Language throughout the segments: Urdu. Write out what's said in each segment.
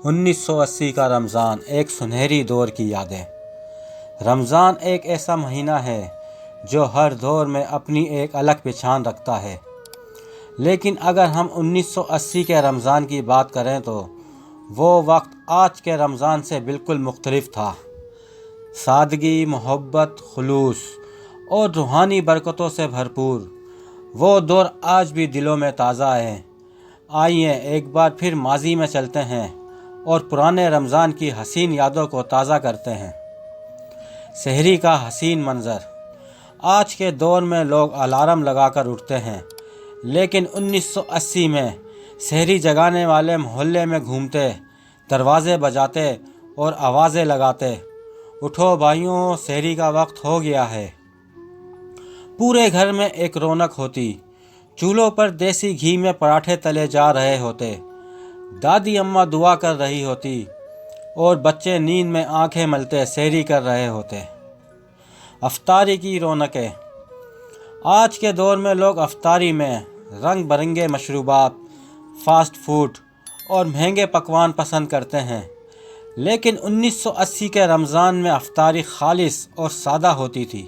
1980 کا رمضان، ایک سنہری دور کی یادیں۔ رمضان ایک ایسا مہینہ ہے جو ہر دور میں اپنی ایک الگ پہچان رکھتا ہے، لیکن اگر ہم 1980 کے رمضان کی بات کریں تو وہ وقت آج کے رمضان سے بالکل مختلف تھا۔ سادگی، محبت، خلوص اور روحانی برکتوں سے بھرپور وہ دور آج بھی دلوں میں تازہ ہے۔ آئیے ایک بار پھر ماضی میں چلتے ہیں اور پرانے رمضان کی حسین یادوں کو تازہ کرتے ہیں۔ سحری کا حسین منظر۔ آج کے دور میں لوگ الارم لگا کر اٹھتے ہیں، لیکن 1980 میں سحری جگانے والے محلے میں گھومتے، دروازے بجاتے اور آوازیں لگاتے، اٹھو بھائیوں، سحری کا وقت ہو گیا ہے۔ پورے گھر میں ایک رونق ہوتی، چولہوں پر دیسی گھی میں پراٹھے تلے جا رہے ہوتے، دادی اماں دعا کر رہی ہوتی اور بچے نیند میں آنکھیں ملتے سحری کر رہے ہوتے۔ افطاری کی رونقیں۔ آج کے دور میں لوگ افطاری میں رنگ برنگے مشروبات، فاسٹ فوڈ اور مہنگے پکوان پسند کرتے ہیں، لیکن 1980 کے رمضان میں افطاری خالص اور سادہ ہوتی تھی۔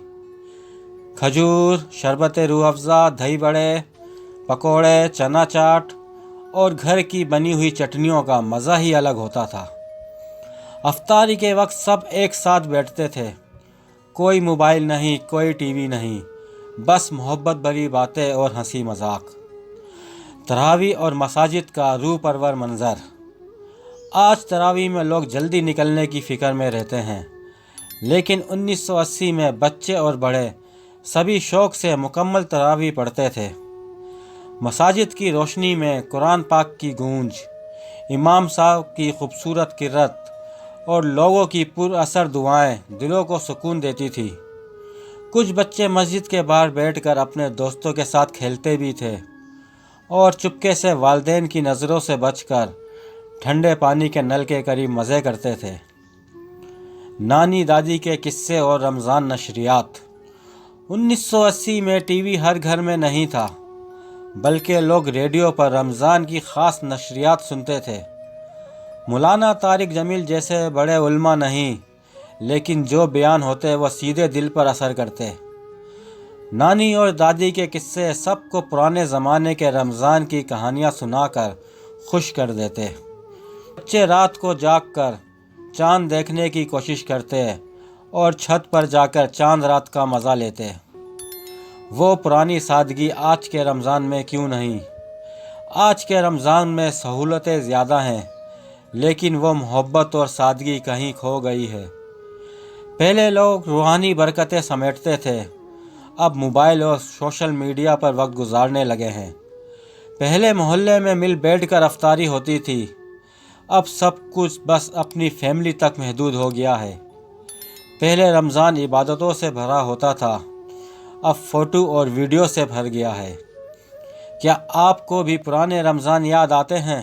کھجور، شربت روح افزا، دہی بڑے، پکوڑے، چنا چاٹ اور گھر کی بنی ہوئی چٹنیوں کا مزہ ہی الگ ہوتا تھا۔ افطاری کے وقت سب ایک ساتھ بیٹھتے تھے، کوئی موبائل نہیں، کوئی ٹی وی نہیں، بس محبت بھری باتیں اور ہنسی مذاق۔ تراویح اور مساجد کا روح پرور منظر۔ آج تراویح میں لوگ جلدی نکلنے کی فکر میں رہتے ہیں، لیکن 1980 میں بچے اور بڑے سبھی شوق سے مکمل تراویح پڑھتے تھے۔ مساجد کی روشنی میں قرآن پاک کی گونج، امام صاحب کی خوبصورت قرات اور لوگوں کی پر اثر دعائیں دلوں کو سکون دیتی تھی۔ کچھ بچے مسجد کے باہر بیٹھ کر اپنے دوستوں کے ساتھ کھیلتے بھی تھے اور چپکے سے والدین کی نظروں سے بچ کر ٹھنڈے پانی کے نل کے قریب مزے کرتے تھے۔ نانی دادی کے قصے اور رمضان نشریات۔ 1980 میں ٹی وی ہر گھر میں نہیں تھا، بلکہ لوگ ریڈیو پر رمضان کی خاص نشریات سنتے تھے۔ مولانا طارق جمیل جیسے بڑے علماء نہیں، لیکن جو بیان ہوتے وہ سیدھے دل پر اثر کرتے۔ نانی اور دادی کے قصے سب کو پرانے زمانے کے رمضان کی کہانیاں سنا کر خوش کر دیتے۔ بچے رات کو جاگ کر چاند دیکھنے کی کوشش کرتے اور چھت پر جا کر چاند رات کا مزہ لیتے۔ وہ پرانی سادگی آج کے رمضان میں کیوں نہیں؟ آج کے رمضان میں سہولتیں زیادہ ہیں، لیکن وہ محبت اور سادگی کہیں کھو گئی ہے۔ پہلے لوگ روحانی برکتیں سمیٹتے تھے، اب موبائل اور سوشل میڈیا پر وقت گزارنے لگے ہیں۔ پہلے محلے میں مل بیٹھ کر افطاری ہوتی تھی، اب سب کچھ بس اپنی فیملی تک محدود ہو گیا ہے۔ پہلے رمضان عبادتوں سے بھرا ہوتا تھا، اب فوٹو اور ویڈیو سے بھر گیا ہے۔ کیا آپ کو بھی پرانے رمضان یاد آتے ہیں؟